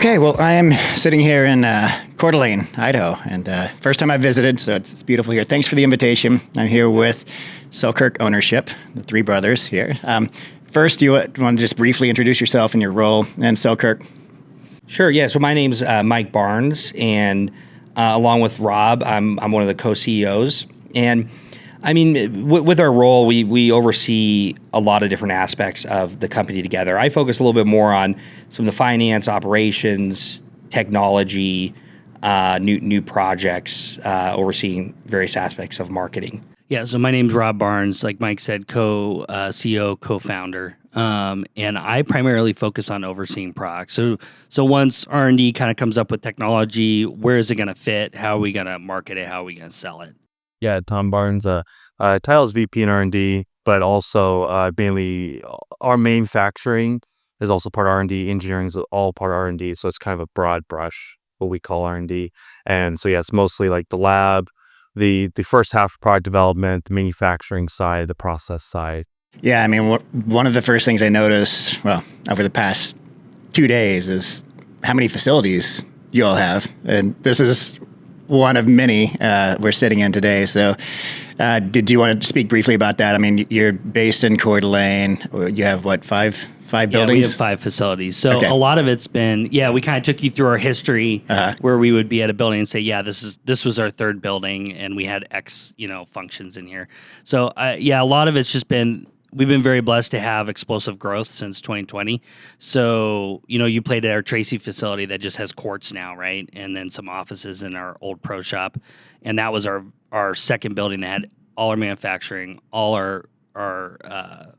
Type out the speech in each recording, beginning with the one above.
Okay, well, I am sitting here in Coeur d'Alene, Idaho, and first time I visited, so it's beautiful here. Thanks for the invitation. I'm here with Selkirk Ownership, the three brothers here. First, you want to just briefly introduce yourself and your role in Selkirk? Sure, yeah. So my name's Mike Barnes, and along with Rob, I'm one of the co-CEOs. And I mean, with our role, we oversee a lot of different aspects of the company together. I focus a little bit more on some of the finance, operations, technology, new projects, overseeing various aspects of marketing. Yeah, so my name's Rob Barnes, like Mike said, CEO, co-founder, and I primarily focus on overseeing products. So once R&D kind of comes up with technology, where is it going to fit? How are we going to market it? How are we going to sell it? Yeah, Tom Barnes, title is VP in R&D, but also mainly our manufacturing is also part of R&D. Engineering is all part of R&D, so it's kind of a broad brush, what we call R&D. And so yeah, it's mostly like the lab, the first half of product development, the manufacturing side, the process side. Yeah, I mean, one of the first things I noticed, well, over the past 2 days is how many facilities you all have. And this is one of many we're sitting in today. So did you want to speak briefly about that? I mean, you're based in Coeur d'Alene. You have, what, five buildings? Yeah, we have 5 facilities. So Okay. A lot of it's been, we kind of took you through our history where we would be at a building and say, this was our 3rd building and we had X, functions in here. So a lot of it's just been, we've been very blessed to have explosive growth since 2020. So, you played at our Tracy facility that just has courts now, right? And then some offices in our old pro shop. And that was our 2nd building that had all our manufacturing, all our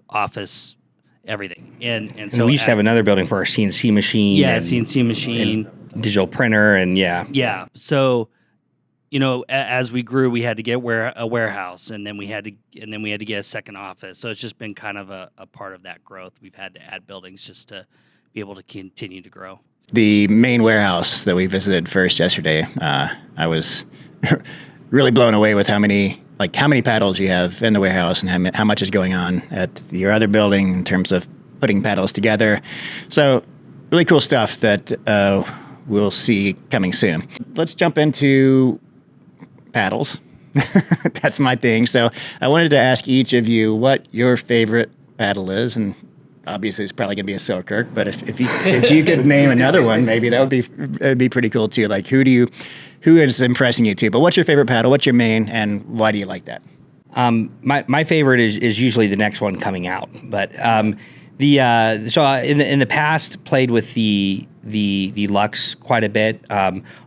office, everything. And so we used to have another building for our CNC machine. Yeah, CNC machine. And digital printer, and yeah. Yeah. So, as we grew, we had to get a warehouse, and then we had to get a 2nd office. So it's just been kind of a part of that growth. We've had to add buildings just to be able to continue to grow. The main warehouse that we visited first yesterday, I was really blown away with how many paddles you have in the warehouse and how much is going on at your other building in terms of putting paddles together. So really cool stuff that we'll see coming soon. Let's jump into paddles. That's my thing. So I wanted to ask each of you what your favorite paddle is, and obviously it's probably going to be a Selkirk, but if you could name another one, maybe that'd be pretty cool too. Like who is impressing you too? But what's your favorite paddle? What's your main, and why do you like that? My favorite is usually the next one coming out, but in the past played with the Lux quite a bit.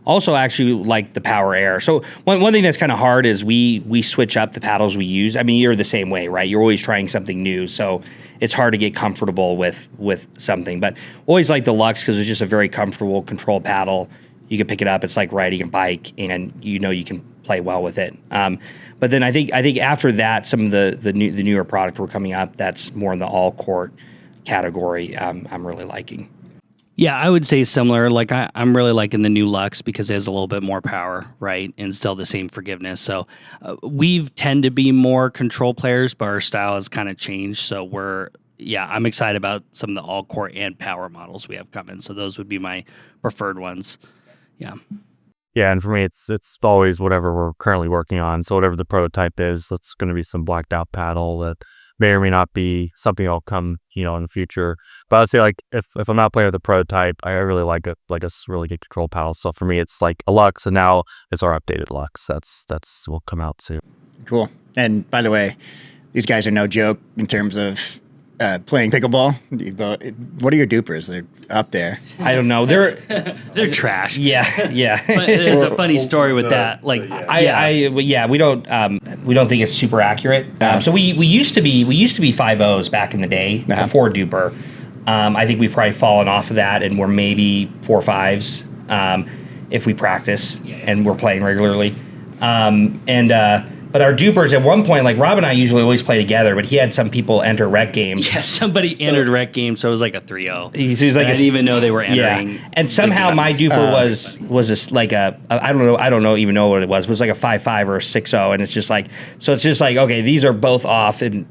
Also actually like the Power Air. So one thing that's kind of hard is we switch up the paddles we use. I mean, you're the same way, right? You're always trying something new. So it's hard to get comfortable with something, but always like the Lux because it's just a very comfortable control paddle. You can pick it up. It's like riding a bike, and you can play well with it. But then I think after that, some of the newer product were coming up. That's more in the all court category. I'm really liking. Yeah, I would say similar. Like I'm really liking the new Lux because it has a little bit more power, right, and still the same forgiveness. So we tend to be more control players, but our style has kind of changed. So I'm excited about some of the all court and power models we have coming. So those would be my preferred ones. Yeah. Yeah, and for me, it's always whatever we're currently working on. So whatever the prototype is, it's going to be some blacked out paddle that may or may not be something that'll come, in the future. But I'd say like if I'm not playing with a prototype, I really like a really good control paddle. So for me, it's like a Lux, and now it's our updated Lux. That's will come out soon. Cool. And by the way, these guys are no joke in terms of playing pickleball. What are your DUPRs? They're up there. I don't know. They're trash. Yeah. But there's a funny story with that. Like, we don't think it's super accurate. So we used to be 5.0s back in the day before DUPR. I think we've probably fallen off of that, and we're maybe 4.5s if we practice and we're playing regularly. But our DUPRs at one point, like Rob and I usually always play together, but he had some people enter rec games. Yeah, somebody entered rec game, so it was like a 3.0. He's like I didn't even know they were entering. Yeah. And somehow my DUPR was I don't even know what it was. It was like a 5.5 or a 6.0, and it's just like okay, these are both off, and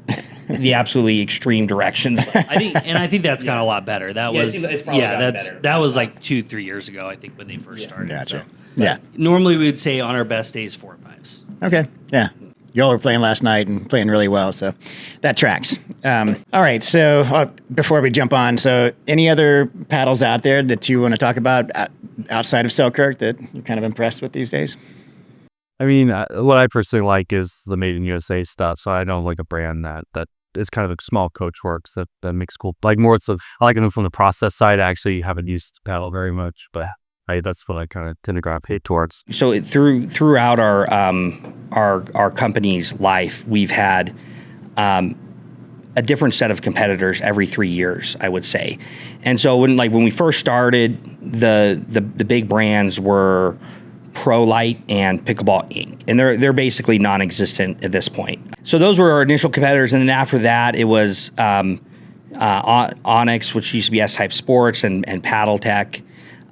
the absolutely extreme directions. I think that's got a lot better. That Yeah, was it's probably gotten better. that was like 2-3 years ago, I think, when they first started. Gotcha. So, Yeah. normally we would say on our best days 4 or 5s. Okay. Yeah. Y'all were playing last night and playing really well, so that tracks. All right. So before we jump on, so any other paddles out there that you want to talk about outside of Selkirk that you're kind of impressed with these days? I mean, what I personally like is the Made in USA stuff. So I don't like a brand that is kind of a small coach works that makes cool. Like more, I like them from the process side. I actually haven't used the paddle very much, but that's what I kind of tend to gravitate towards. So throughout our company's life, we've had a different set of competitors every 3 years, I would say. And so when we first started, the big brands were Pro Light and Pickleball Inc. And they're basically non-existent at this point. So those were our initial competitors, and then after that, it was Onyx, which used to be S-Type Sports, and Paddle Tech.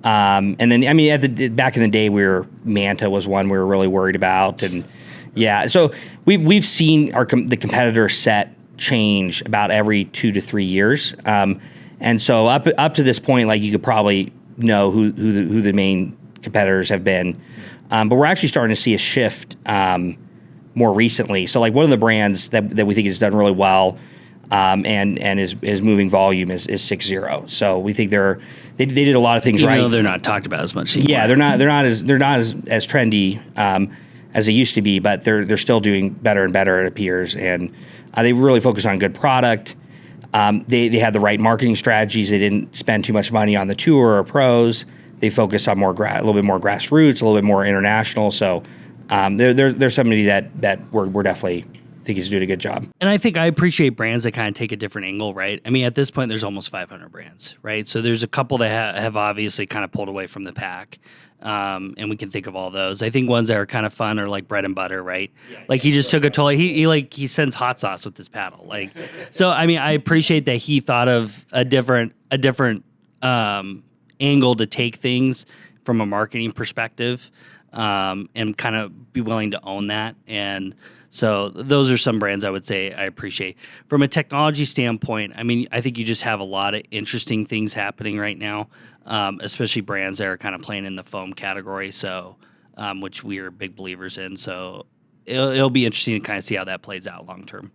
And then, I mean, back in the day, Manta was one we were really worried about, and yeah. So we've seen the competitor set change about every 2 to 3 years, and so up to this point, like you could probably know who the main competitors have been, but we're actually starting to see a shift more recently. So like one of the brands that we think has done really well, and is moving volume is 6-0. So we think they did a lot of things right. Even though they're not talked about as much anymore. Yeah, they're not as trendy as they used to be, but they're still doing better and better, it appears, and they really focus on good product. They had the right marketing strategies. They didn't spend too much money on the tour or pros. They focused on a little bit more grassroots, a little bit more international. So they're somebody that we're definitely think he's doing a good job. And I think I appreciate brands that kind of take a different angle, right? I mean, at this point, there's almost 500 brands, right? So there's a couple that have obviously kind of pulled away from the pack. And we can think of all those. I think ones that are kind of fun are like bread and butter, right? Yeah, like he just took a total. He sends hot sauce with his paddle. Like, so I mean, I appreciate that he thought of a different angle to take things from a marketing perspective, and kind of be willing to own that. And so those are some brands I would say I appreciate. From a technology standpoint, I mean, I think you just have a lot of interesting things happening right now, especially brands that are kind of playing in the foam category, so which we are big believers in. So it'll be interesting to kind of see how that plays out long term.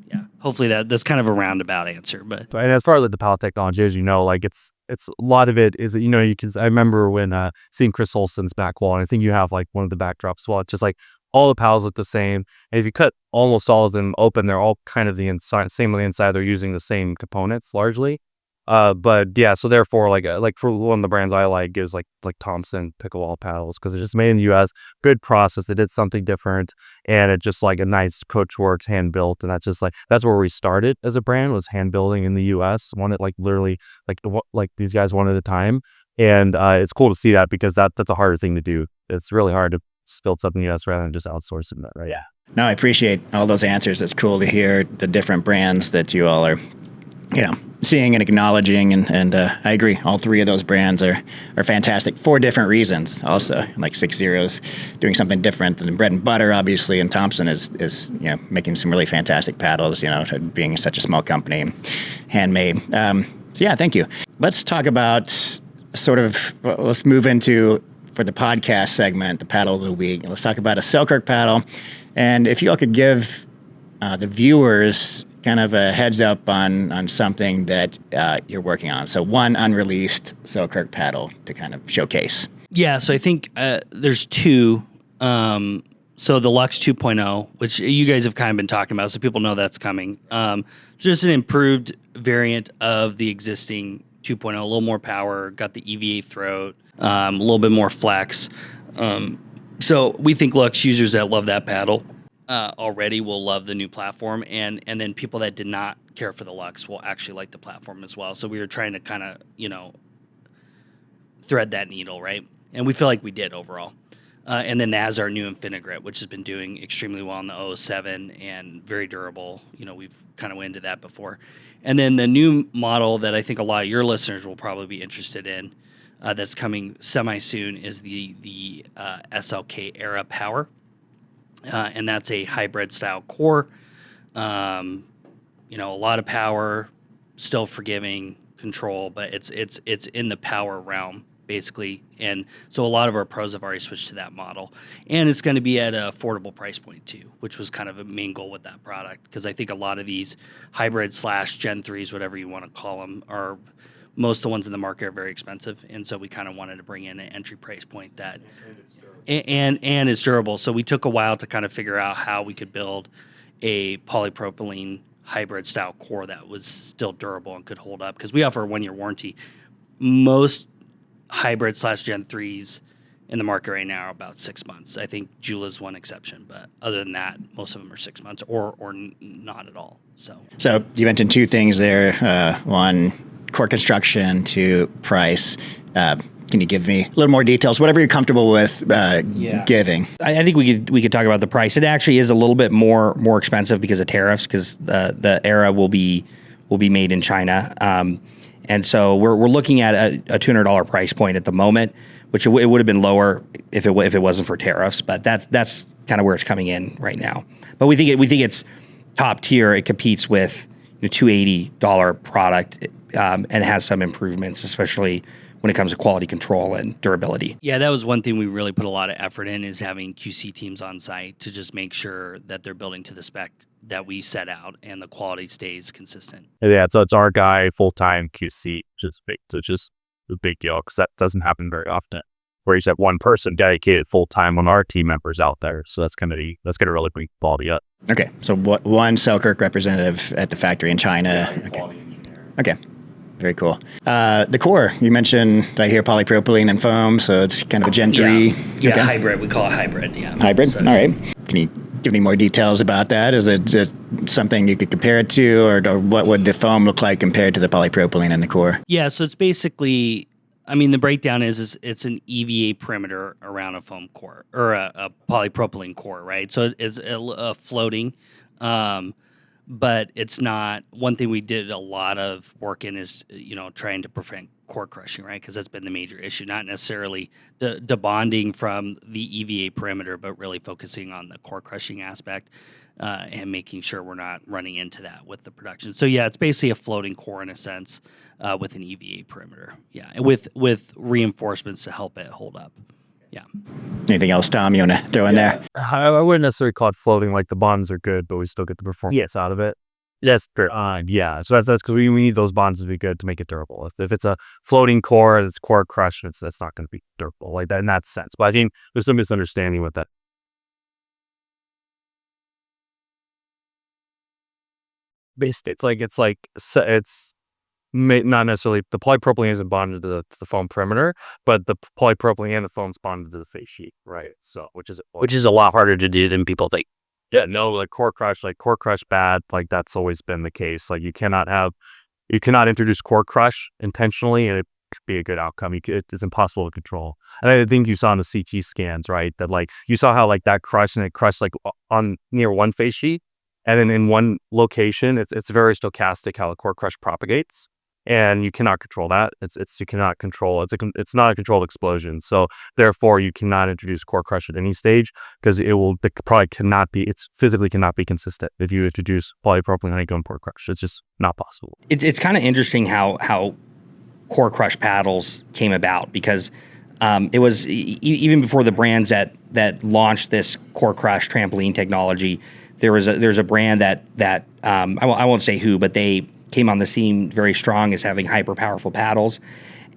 Yeah, hopefully that's kind of a roundabout answer. But and as far as like the paddle technology, as you know, like it's a lot of it is, you know, I remember when seeing Chris Olson's back wall, and I think you have like one of the backdrops. Well, it's just like all the paddles look the same, and if you cut almost all of them open, they're all kind of the inside, same on the inside. They're using the same components largely. But yeah, so therefore, like for one of the brands I like is like Thompson pickleball paddles, because it's just made in the U.S. Good process. They did something different, and it's just like a nice coach works, hand built, and that's where we started as a brand, was hand building in the U.S. One at like literally like these guys one at a time, and it's cool to see that, because that's a harder thing to do. It's really hard to build something in the U.S. rather than just outsourcing it, right? Yeah. No, I appreciate all those answers. It's cool to hear the different brands that you all are, you know, seeing and acknowledging, and I agree. All three of those brands are fantastic for different reasons. Also, like 6-0's doing something different than bread and butter, obviously, and Thompson is you know, making some really fantastic paddles. You know, being such a small company, handmade. So yeah, thank you. Let's talk about let's move into, for the podcast segment, the paddle of the week. Let's talk about a Selkirk paddle, and if you all could give the viewers kind of a heads up on something that you're working on. So one unreleased Selkirk paddle to kind of showcase. Yeah, so I think there's two. So the Lux 2.0, which you guys have kind of been talking about, so people know that's coming. Just an improved variant of the existing 2.0, a little more power, got the EVA throat, a little bit more flex. So we think Lux users that love that paddle already will love the new platform, and then people that did not care for the Lux will actually like the platform as well. So we were trying to kind of, you know, thread that needle, right? And we feel like we did overall. And then as our new Infinigrit, which has been doing extremely well in the 07 and very durable. You know, we've kind of went into that before. And then the new model that I think a lot of your listeners will probably be interested in, that's coming semi-soon, is the SLK Era Power. And that's a hybrid style core. a lot of power, still forgiving, control, but it's in the power realm basically. And so a lot of our pros have already switched to that model, and it's going to be at an affordable price point too, which was kind of a main goal with that product, because I think a lot of these hybrid / Gen 3s, whatever you want to call them, are most of the ones in the market are very expensive, and so we kind of wanted to bring in an entry price point that and it's durable. So we took a while to kind of figure out how we could build a polypropylene hybrid style core that was still durable and could hold up, because we offer a 1-year warranty. Most hybrid / Gen 3s in the market right now are about 6 months. I think Jula's one exception, but other than that, most of them are 6 months or not at all. So you mentioned two things there. One, core construction, two, price. Can you give me a little more details, whatever you're comfortable with giving? I think we could talk about the price. It actually is a little bit more expensive because of tariffs, because the Era will be made in China, and so we're looking at a $200 price point at the moment, which it would have been lower if it wasn't for tariffs. But that's kind of where it's coming in right now. But we think it's top tier. It competes with $280 product and has some improvements, especially when it comes to quality control and durability. Yeah, that was one thing we really put a lot of effort in, is having QC teams on site to just make sure that they're building to the spec that we set out and the quality stays consistent. Yeah, so it's our guy, full-time QC, just a big deal, because that doesn't happen very often, where you have one person dedicated full-time on our team members out there. So that's gonna really bring quality up. Okay, so one Selkirk representative at the factory in China. Yeah, quality engineer. Okay. Very cool. The core, you mentioned, I hear polypropylene and foam, so it's kind of a Gen 3. Yeah, okay. hybrid. We call it hybrid, yeah. Hybrid? So, all right. Can you give me more details about that? Is it just something you could compare it to, or what would the foam look like compared to the polypropylene in the core? Yeah, so it's basically, the breakdown is it's an EVA perimeter around a foam core, or a polypropylene core, right? So it's a floating, but it's not. One thing we did a lot of work in is, trying to prevent core crushing, right? Because that's been the major issue, not necessarily debonding from the EVA perimeter, but really focusing on the core crushing aspect and making sure we're not running into that with the production. So yeah, it's basically a floating core in a sense with an EVA perimeter. Yeah, and with reinforcements to help it hold up. Yeah. Anything else, Tom, you want to throw in there? I wouldn't necessarily call it floating. Like, the bonds are good, but we still get the performance out of it. That's true. Yeah. So that's because we need those bonds to be good to make it durable. If it's a floating core, it's core crush, that's not going to be durable like that in that sense. But I think there's some misunderstanding with that. Based, it's not necessarily, the polypropylene isn't bonded to the foam perimeter, but the polypropylene and the foam's bonded to the face sheet, right? So which is a lot harder to do than people think. Yeah, no, core crush bad, that's always been the case. You cannot introduce core crush intentionally, and it could be a good outcome. It's impossible to control. And I think you saw in the CT scans, right, that you saw how that crushed, and it crushed on near one face sheet, and then in one location, it's very stochastic how the core crush propagates. And you cannot control that. You cannot control. It's not a controlled explosion. So therefore, you cannot introduce core crush at any stage, because the product cannot be. It's physically cannot be consistent if you introduce polypropylene honeycomb core crush. It's just not possible. It's kind of interesting how core crush paddles came about, because it was even before the brands that launched this core crush trampoline technology. There's a brand that I won't say who, but they came on the scene very strong as having hyper powerful paddles,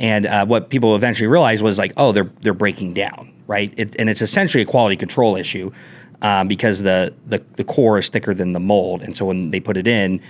and what people eventually realized was they're breaking down, right? And it's essentially a quality control issue because the core is thicker than the mold, and so when they put it in,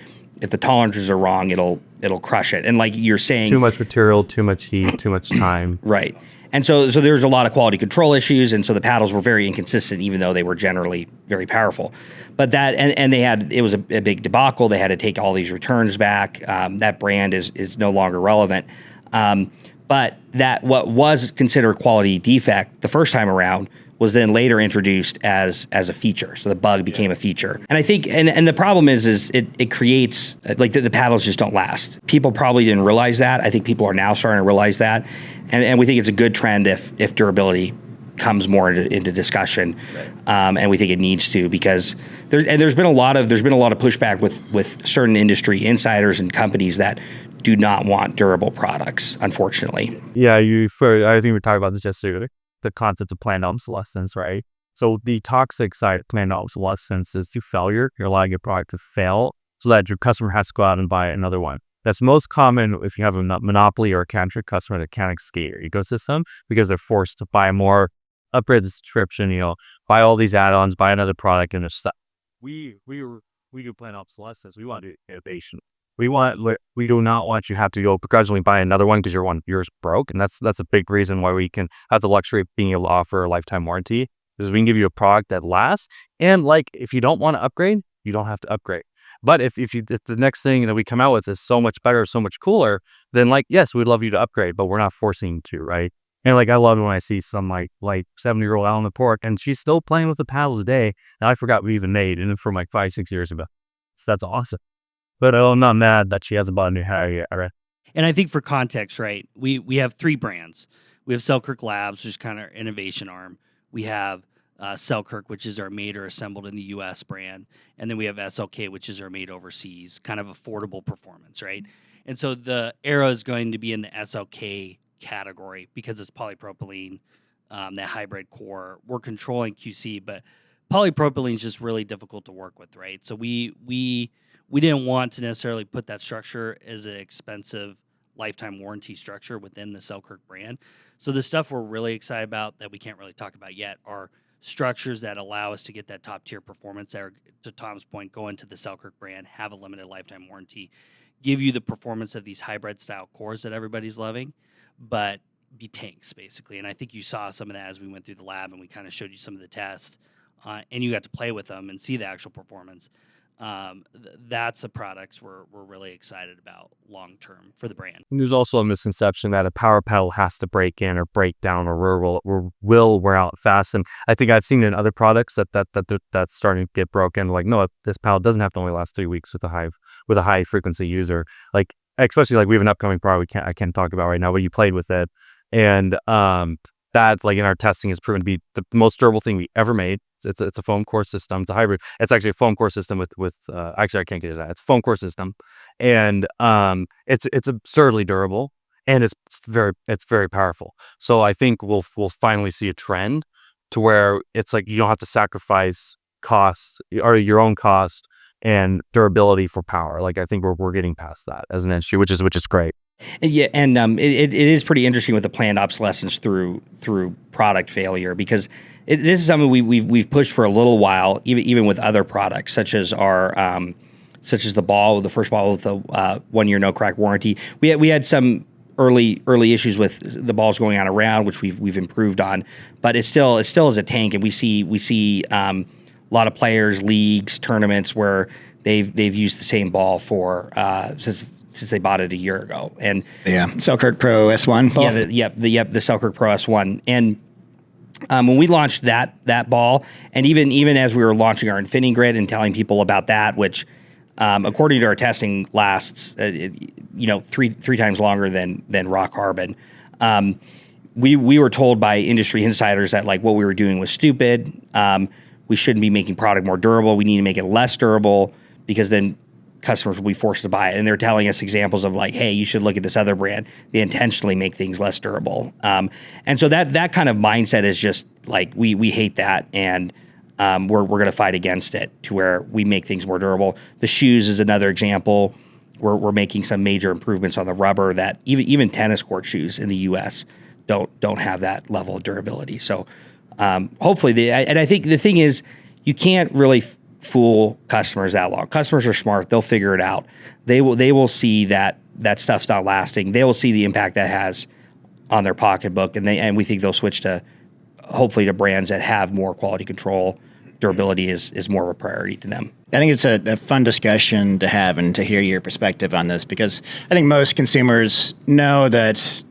if the tolerances are wrong, it'll crush it. And like you're saying, too much material, too much heat, too much time, right? And so there's a lot of quality control issues, and so the paddles were very inconsistent, even though they were generally very powerful. But it was a big debacle. They had to take all these returns back. That brand is no longer relevant. But what was considered a quality defect the first time around was then later introduced as a feature. So the bug became a feature. And I think, and the problem is it creates, the paddles just don't last. People probably didn't realize that. I think people are now starting to realize that. And we think it's a good trend if durability comes more into discussion, and we think it needs to, because there's been a lot of pushback with certain industry insiders and companies that do not want durable products, unfortunately. Yeah, I think we talked about this yesterday, the concept of planned obsolescence, right? So the toxic side of planned obsolescence is to failure. You're allowing your product to fail so that your customer has to go out and buy another one. That's most common if you have a monopoly or a counter customer that can't escape your ecosystem because they're forced to buy more, upgrade the subscription, buy all these add-ons, buy another product, and stuff. We do planned obsolescence. We want to do innovation. We do not want you to have to go begrudgingly buy another one because yours broke, and that's a big reason why we can have the luxury of being able to offer a lifetime warranty. Is we can give you a product that lasts, and if you don't want to upgrade, you don't have to upgrade. But if the next thing that we come out with is so much better, so much cooler, then yes, we'd love you to upgrade, but we're not forcing you to, right? And I love it when I see some 70-year-old out on the porch and she's still playing with the paddle today, and I forgot we even made, and from 5-6 years ago. So that's awesome. But I'm not mad that she hasn't bought a new hat yet, right? And I think for context, right, we have 3 brands. We have Selkirk Labs, which is kind of our innovation arm. We have Selkirk, which is our made or assembled in the U.S. brand. And then we have SLK, which is our made overseas, kind of affordable performance, right? And so the Aero is going to be in the SLK category because it's polypropylene, that hybrid core. We're controlling QC, but polypropylene is just really difficult to work with, right? So we didn't want to necessarily put that structure as an expensive lifetime warranty structure within the Selkirk brand. So the stuff we're really excited about that we can't really talk about yet are structures that allow us to get that top tier performance that are, to Tom's point, go into the Selkirk brand, have a limited lifetime warranty, give you the performance of these hybrid style cores that everybody's loving, but be tanks basically. And I think you saw some of that as we went through the lab and we kind of showed you some of the tests, and you got to play with them and see the actual performance. That's the products we're really excited about long term for the brand. And there's also a misconception that a power pedal has to break in or break down or will wear out fast. And I think I've seen in other products that's starting to get broken. No, this pedal doesn't have to only last 3 weeks with a high frequency user. Especially we have an upcoming product I can't talk about right now, but you played with it, and that in our testing has proven to be the most durable thing we ever made. It's a foam core system. It's a hybrid. It's actually a foam core system with actually I can't get into that. It's a foam core system, and it's absurdly durable, and it's very powerful. So I think we'll finally see a trend to where it's you don't have to sacrifice cost or your own cost and durability for power. I think we're getting past that as an industry, which is great. Yeah, and it is pretty interesting with the planned obsolescence through product failure, because this is something we've pushed for a little while, even with other products such as the first ball with the 1 year no crack warranty. We had some early issues with the balls going on around, which we've improved on, but it still is a tank, and we see a lot of players, leagues, tournaments where they've used the same ball for since they bought it a year ago. And Selkirk Pro S1 ball. The Selkirk Pro S1. And when we launched that ball, and even as we were launching our Infinity Grid and telling people about that, which according to our testing lasts 3 times longer than raw carbon, we were told by industry insiders that what we were doing was stupid. We shouldn't be making product more durable. We need to make it less durable, because then customers will be forced to buy it. And they're telling us examples of hey, you should look at this other brand. They intentionally make things less durable. And so that kind of mindset is just we hate that. And we're going to fight against it to where we make things more durable. The shoes is another example. We're making some major improvements on the rubber that even tennis court shoes in the U.S. don't have that level of durability. So hopefully, and I think the thing is, you can't really fool customers that long. Customers are smart; they'll figure it out. They will see that stuff's not lasting. They will see the impact that has on their pocketbook, and we think they'll switch to brands that have more quality control. Durability is more of a priority to them. I think it's a fun discussion to have and to hear your perspective on this, because I think most consumers know that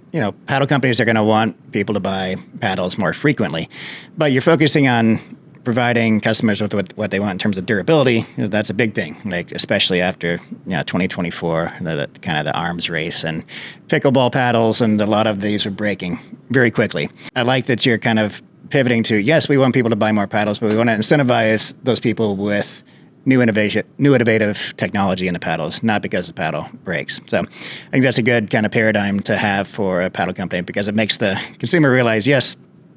paddle companies are going to want people to buy paddles more frequently, but you're focusing on providing customers with what they want in terms of durability. That's a big thing, especially after 2024, the kind of the arms race and pickleball paddles, and a lot of these are breaking very quickly. I like that you're kind of pivoting to, yes, we want people to buy more paddles, but we want to incentivize those people with new innovative technology in the paddles, not because the paddle breaks. So I think that's a good kind of paradigm to have for a paddle company, because it makes the consumer realize, yes,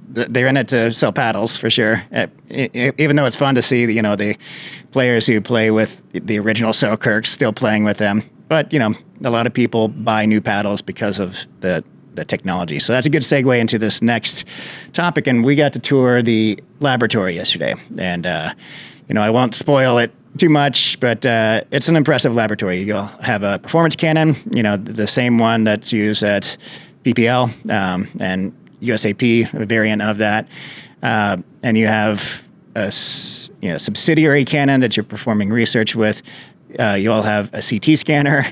they're in it to sell paddles for sure. Even though it's fun to see, the players who play with the original Selkirks still playing with them. But, a lot of people buy new paddles because of the technology. So that's a good segue into this next topic. And we got to tour the laboratory yesterday. And, I won't spoil it too much, but it's an impressive laboratory. You'll have a performance cannon, the same one that's used at PPL and USAP, a variant of that. And you have a subsidiary cannon that you're performing research with. You all have a CT scanner.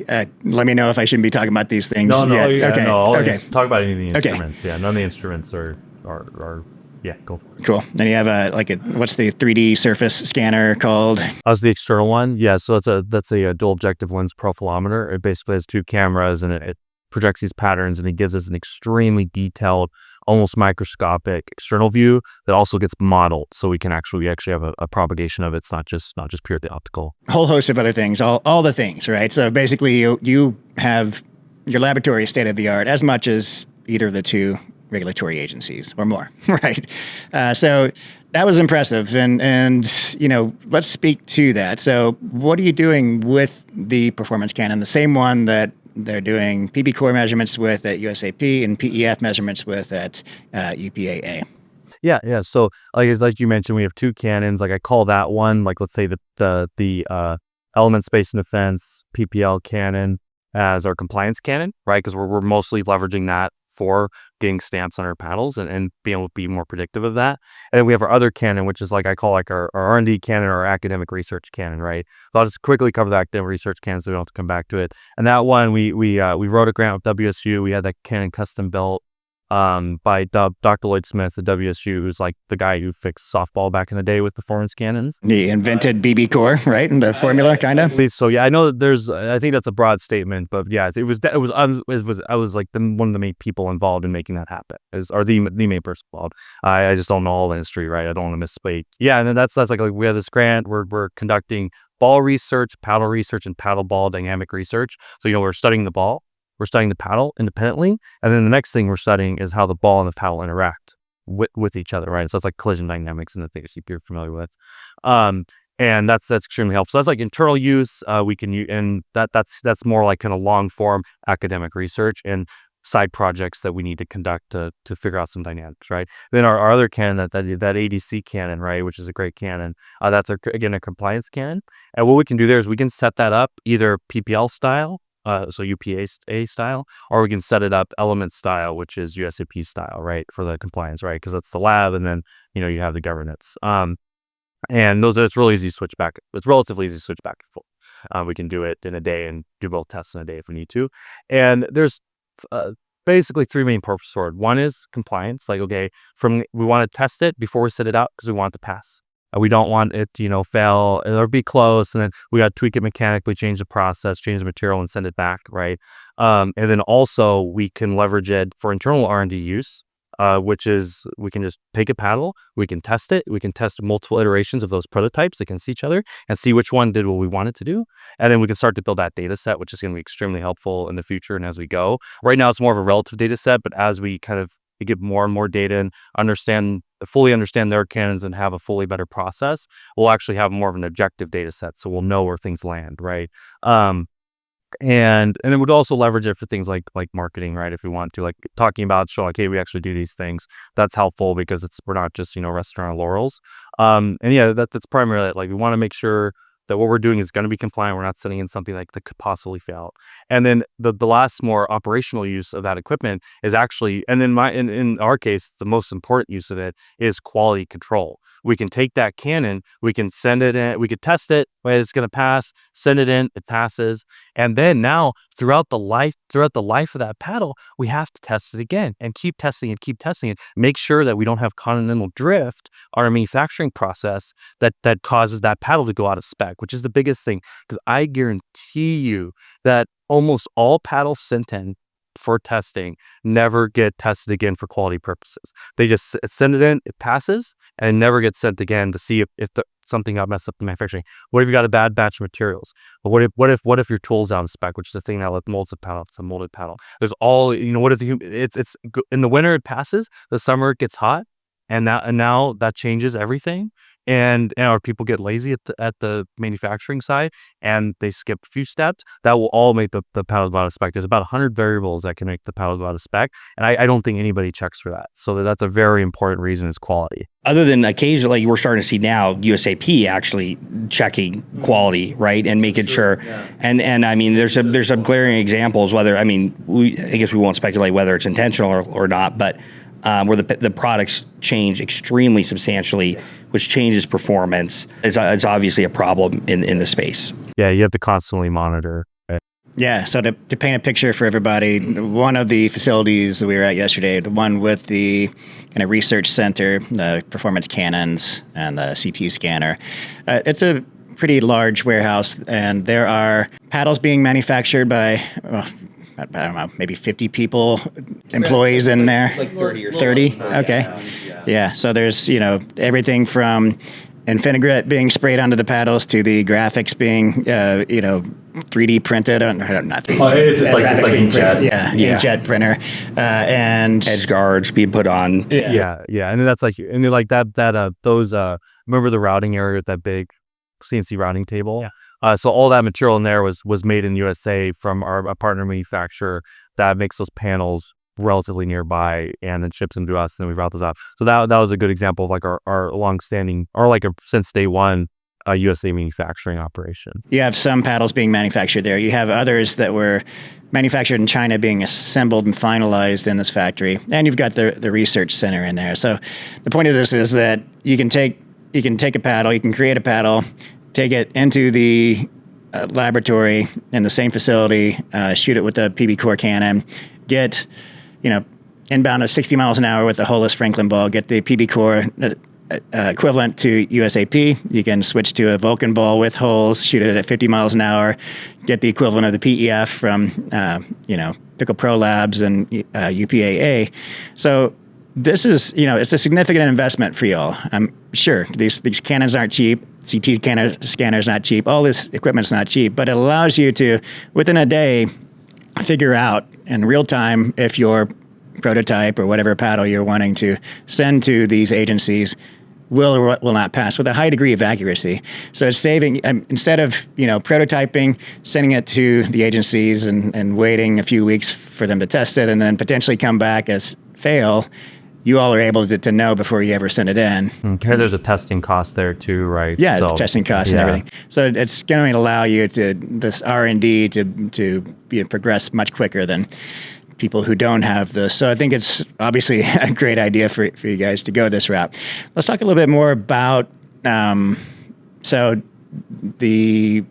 Let me know if I shouldn't be talking about these things. No, Okay. I'll just talk about any of the instruments. Okay. Yeah, none of the instruments are go for it. Cool. Then you have what's the 3D surface scanner called? That's the external one. Yeah, so that's a dual objective lens profilometer. It basically has two cameras, and it projects these patterns, and it gives us an extremely detailed, almost microscopic external view that also gets modeled, so we actually have a propagation of it. It's not just purely optical. A whole host of other things, all the things, right? So basically, you have your laboratory state of the art as much as either of the two regulatory agencies or more, right? So that was impressive, and let's speak to that. So what are you doing with the performance cannon? The same one that they're doing PBCoR measurements with at USAP and PEF measurements with at UPAA. Yeah. So like you mentioned, we have two cannons. Like I call that one, like let's say the element space and defense PPL cannon as our compliance cannon, right? Because we're mostly leveraging that for getting stamps on our paddles and being able to be more predictive of that. And then we have our other cannon, which is I call our R&D cannon or our academic research cannon, right? So I'll just quickly cover the academic research cannon so we don't have to come back to it. And that one, we wrote a grant with WSU. We had that cannon custom built by Dr. Lloyd Smith at WSU, who's like the guy who fixed softball back in the day with performance cannons. He invented PBCoR, right? And the formula, kind of. So yeah, I know I think that's a broad statement, but yeah, I was like one of the main people involved in making that happen, or the main person involved. I just don't know all the history, right? I don't want to misspeak. Yeah, and then that's like we have this grant. We're conducting ball research, and paddle ball dynamic research. So we're studying the ball. We're studying the paddle independently, and then the next thing we're studying is how the ball and the paddle interact with each other, right? So it's like collision dynamics and the things you're familiar with, and that's extremely helpful. So that's like internal use. We can use, and that's more like kind of long form academic research and side projects that we need to conduct to figure out some dynamics, right? Then our other cannon, that ADC cannon, right, which is a great cannon. That's again a compliance cannon, and what we can do there is we can set that up either PPL style. So UPA style, or we can set it up element style, which is USAP style, right, for the compliance, right, because that's the lab, and then you have the governance. And it's really easy to switch back. It's relatively easy to switch back and forth. We can do it in a day and do both tests in a day if we need to. And there's basically three main purposes for it. One is compliance, like we want to test it before we set it out because we want it to pass. We don't want it to, fail or be close, and then we got to tweak it mechanically, change the process, change the material, and send it back, right? And then also we can leverage it for internal R&D use, which is we can just take a paddle, we can test it, we can test multiple iterations of those prototypes against each other and see which one did what we wanted to do, and then we can start to build that data set, which is going to be extremely helpful in the future and as we go. Right now, it's more of a relative data set, but as we kind of get more and more data and fully understand their cannons and have a fully better process, we'll actually have more of an objective data set, so we'll know where things land, right? And then we'd also leverage it for things like marketing, right? If we want to, like talking about showing, hey, we actually do these things. That's helpful because we're not just resting on our laurels. And yeah, that's primarily it. Like we want to make sure that what we're doing is going to be compliant. We're not sending in something that could possibly fail. And then the last more operational use of that equipment is actually, and in our case, the most important use of it is quality control. We can take that cannon, we can send it in, we could test it, right? It's going to pass, send it in, it passes. And then now throughout the life of that paddle, we have to test it again and keep testing it, make sure that we don't have continental drift on our manufacturing process that causes that paddle to go out of spec, which is the biggest thing. Because I guarantee you that almost all paddles sent in for testing never get tested again for quality purposes. They just send it in, it passes, and never gets sent again to see if something got messed up in manufacturing. What if you got a bad batch of materials? But what if your tool's out of spec, which is the thing that molds a panel? It's a molded panel. There's all, what if it's in the winter it passes, the summer it gets hot, and now that changes everything. And or people get lazy at the manufacturing side and they skip a few steps. That will all make the paddle go out of spec. There's about 100 variables that can make the paddle go out of spec, and I don't think anybody checks for that. So that's a very important reason is quality. Other than occasionally, we're starting to see now USAP actually checking quality, right, and making sure. Yeah. And I mean, there's some glaring examples. Whether I guess we won't speculate whether it's intentional or not, but. Where the products change extremely substantially, which changes performance. It's obviously a problem in the space. Yeah, you have to constantly monitor. Yeah, so to paint a picture for everybody, one of the facilities that we were at yesterday, the one with the kind of research center, the performance cannons, and the CT scanner, it's a pretty large warehouse, and there are paddles being manufactured by... I don't know, maybe 50 people, employees in there. Like 30 or 30? Okay. Yeah. So there's, everything from Infinigrit being sprayed onto the paddles to the graphics being, 3D printed. I don't know. It's like inkjet. Yeah. Inkjet printer. And edge guards being put on. Yeah. And then that's like those, remember the routing area with that big CNC routing table? Yeah. So all that material in there was made in USA from a partner manufacturer that makes those panels relatively nearby and then ships them to us, and we route those out. So that was a good example of like our long-standing, or like since day one, USA manufacturing operation. You have some paddles being manufactured there. You have others that were manufactured in China being assembled and finalized in this factory. And you've got the research center in there. So the point of this is that you can take a paddle, you can create a paddle, take it into the laboratory in the same facility, shoot it with a PBCoR cannon, get, inbound of 60 miles an hour with a holeless Franklin ball, get the PBCoR equivalent to USAP. You can switch to a Vulcan ball with holes, shoot it at 50 miles an hour, get the equivalent of the PEF from, Pickle Pro Labs and UPAA. So this is, it's a significant investment for y'all. I'm sure these cannons aren't cheap. CT scanners not cheap. All this equipment's not cheap, but it allows you to, within a day, figure out in real time if your prototype or whatever paddle you're wanting to send to these agencies will or will not pass with a high degree of accuracy. So it's saving, instead of, prototyping, sending it to the agencies and waiting a few weeks for them to test it and then potentially come back as fail, you all are able to know before you ever send it in. Okay, there's a testing cost there too, right? Yeah, testing costs and everything. So it's going to allow you this R&D to progress much quicker than people who don't have this. So I think it's obviously a great idea for you guys to go this route. Let's talk a little bit more about so the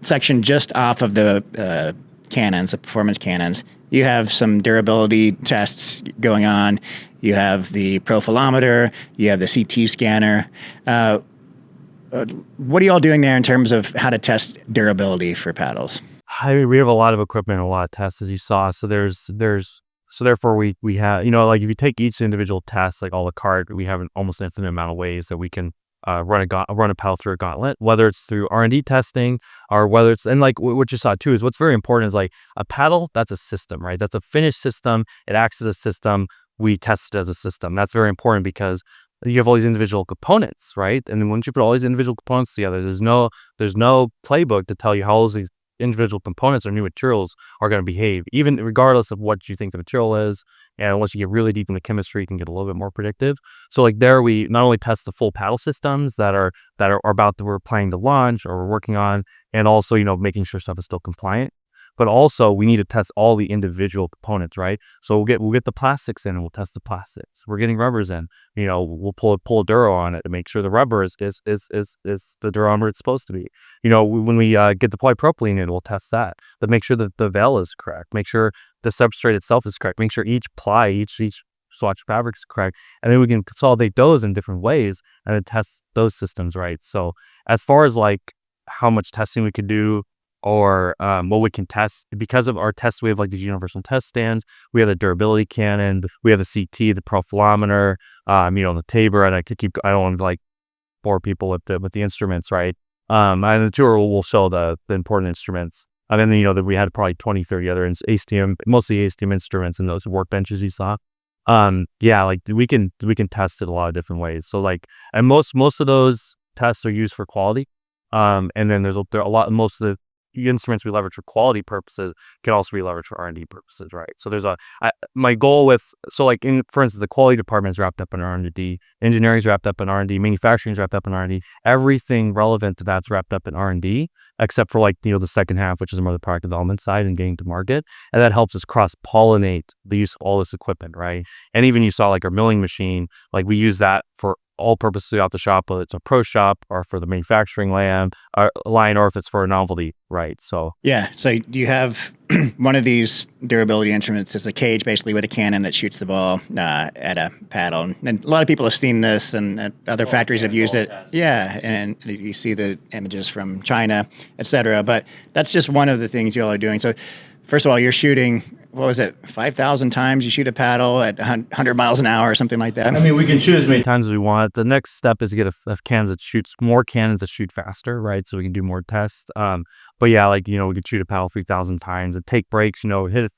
section just off of the cannons, the performance cannons. You have some durability tests going on. You have the profilometer. You have the CT scanner. What are you all doing there in terms of how to test durability for paddles? We have a lot of equipment, a lot of tests, as you saw. So therefore we have, like if you take each individual test, like a la carte, we have an almost infinite amount of ways that we can run a paddle through a gauntlet, whether it's through R&D testing or whether it's, and like what you saw too is what's very important is like a paddle, that's a system, right? That's a finished system. It acts as a system. We test it as a system. That's very important because you have all these individual components, right? And then once you put all these individual components together, there's no playbook to tell you how all these individual components or new materials are going to behave, even regardless of what you think the material is. And unless you get really deep into chemistry, you can get a little bit more predictive. So like there, we not only test the full paddle systems that are about that we're planning to launch or we're working on, and also, making sure stuff is still compliant. But also we need to test all the individual components, right? So we'll get the plastics in and we'll test the plastics. We're getting rubbers in, we'll pull a duro on it to make sure the rubber is the durometer it's supposed to be. When we get the polypropylene in, we'll test that to make sure that the veil is correct, make sure the substrate itself is correct, make sure each ply, each swatch fabric is correct, and then we can consolidate those in different ways and then test those systems, right? So as far as like how much testing we could do, or what we can test. Because of our tests, we have like these universal test stands. We have the durability cannon. We have the CT, the profilometer, the Tabor, and I don't want to like bore people with the instruments, right? And the tour will show the important instruments. And then, that we had probably 20, 30 other ASTM, mostly ASTM instruments in those workbenches you saw. Like we can test it a lot of different ways. So like, and most of those tests are used for quality. And then there are a lot, most of the instruments we leverage for quality purposes can also be leveraged for R&D purposes, right? So there's my goal for instance, the quality department is wrapped up in R&D, engineering is wrapped up in R&D, manufacturing is wrapped up in R&D, everything relevant to that's wrapped up in R&D, except for the second half, which is more the product development side and getting to market. And that helps us cross-pollinate the use of all this equipment, right? And even you saw like our milling machine, like we use that for all purposes throughout the shop, whether it's a pro shop or for the manufacturing line, or if it's for a novelty, right? So so you have one of these durability instruments. It's a cage basically with a cannon that shoots the ball at a paddle. And a lot of people have seen this, and other factories have used it. Yeah, and you see the images from China, etc. But that's just one of the things you all are doing. So first of all, you're shooting, 5,000 times you shoot a paddle at 100 miles an hour or something like that? I mean, we can shoot as many times as we want. The next step is to get a cannons that shoots more cannons that shoot faster, right? So we can do more tests. But yeah, we could shoot a paddle 3,000 times and take breaks, hit it,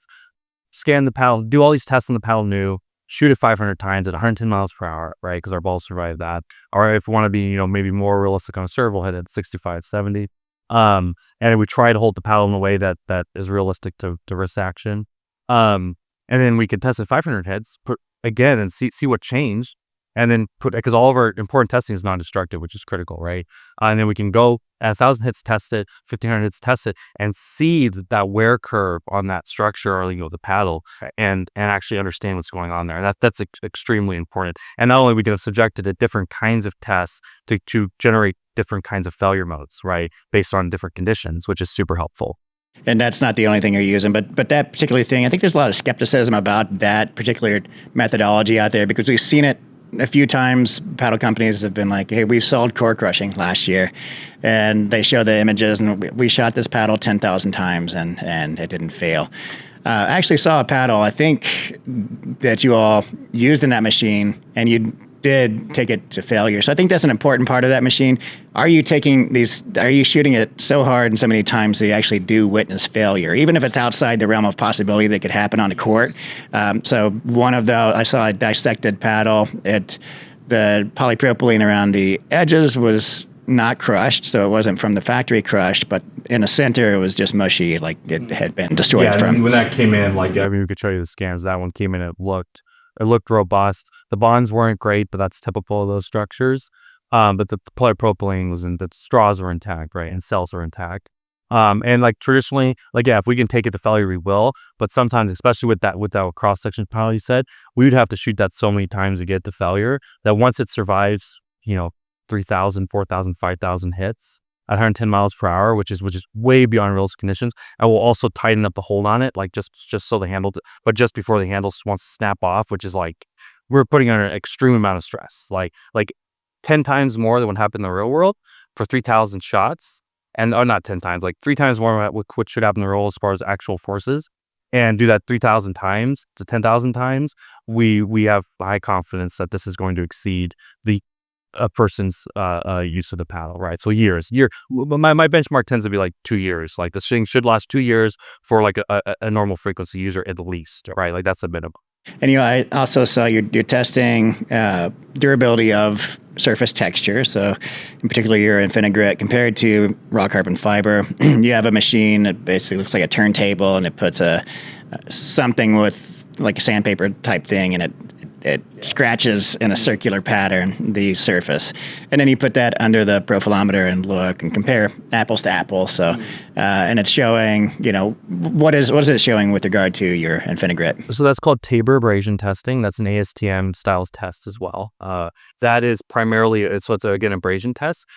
scan the paddle, do all these tests on the paddle new, shoot it 500 times at 110 miles per hour, right? Because our balls survive that. Or if we want to be, maybe more realistic on a serve, we'll hit it at 65, 70. And we try to hold the paddle in a way that is realistic to wrist action. And then we can test at 500 heads, put again and see what changed, and then because all of our important testing is non-destructive, which is critical, right? And then we can go at 1,000 hits, test it, 1,500 hits, test it, and see that wear curve on that structure or the paddle, and actually understand what's going on there. And that's extremely important. And not only we can subject it to different kinds of tests to generate different kinds of failure modes, right, based on different conditions, which is super helpful. And that's not the only thing you're using, but that particular thing, I think there's a lot of skepticism about that particular methodology out there, because we've seen it a few times. Paddle companies have been like, hey, we sold core crushing last year, and they show the images, and we shot this paddle 10,000 times, and it didn't fail. I actually saw a paddle, I think, that you all used in that machine, and you did take it to failure. So I think that's an important part of that machine. Are you shooting it so hard and so many times that you actually do witness failure, even if it's outside the realm of possibility that could happen on the court? So one of those, I saw a dissected paddle. The polypropylene around the edges was not crushed, so it wasn't from the factory crushed, but in the center it was just mushy, like it had been destroyed from. When that came in, we could show you the scans. That one came in, it looked robust. The bonds weren't great, but that's typical of those structures. But the polypropylene was the straws were intact, right? And cells were intact. And traditionally, if we can take it to failure, we will. But sometimes, especially with that cross-section paddle you said, we would have to shoot that so many times to get to failure that once it survives, 3,000, 4,000, 5,000 hits at 110 miles per hour, which is way beyond realistic conditions. And we'll also tighten up the hold on it, just so the handle, but just before the handle wants to snap off, which is we're putting on an extreme amount of stress, like 10 times more than what happened in the real world for 3,000 shots, and not 10 times, 3 times more what should happen in the real world as far as actual forces. And do that 3,000 times to 10,000 times, we have high confidence that this is going to exceed a person's use of the paddle, right? So my benchmark tends to be 2 years. This thing should last 2 years for a normal frequency user at least, right? That's a minimum. And I also saw you're testing durability of surface texture. So in particular, your Infinigrit compared to raw carbon fiber. You have a machine that basically looks like a turntable, and it puts something with a sandpaper type thing, and it scratches in a circular pattern the surface, and then you put that under the profilometer and look and compare apples to apples. So, and it's showing, what is it showing with regard to your Infinigrit? So that's called Tabor abrasion testing. That's an ASTM styles test as well. That is primarily it's again abrasion test.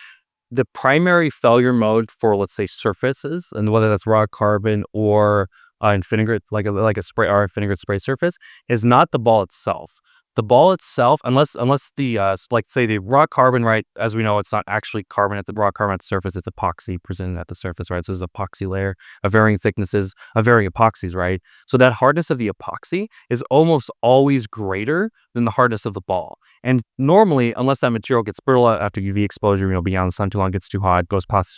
The primary failure mode for, let's say, surfaces, and whether that's raw carbon or Infinigrit, like a spray or Infinigrit spray surface, is not the ball itself, the ball itself, unless the like say the raw carbon, right? As we know, it's not actually carbon at the raw carbon at the surface. It's epoxy presented at the surface, right? So there's an epoxy layer of varying thicknesses of varying epoxies, right? So that hardness of the epoxy is almost always greater than the hardness of the ball. And normally, unless that material gets brittle after UV exposure, be on the sun too long, gets too hot, goes past,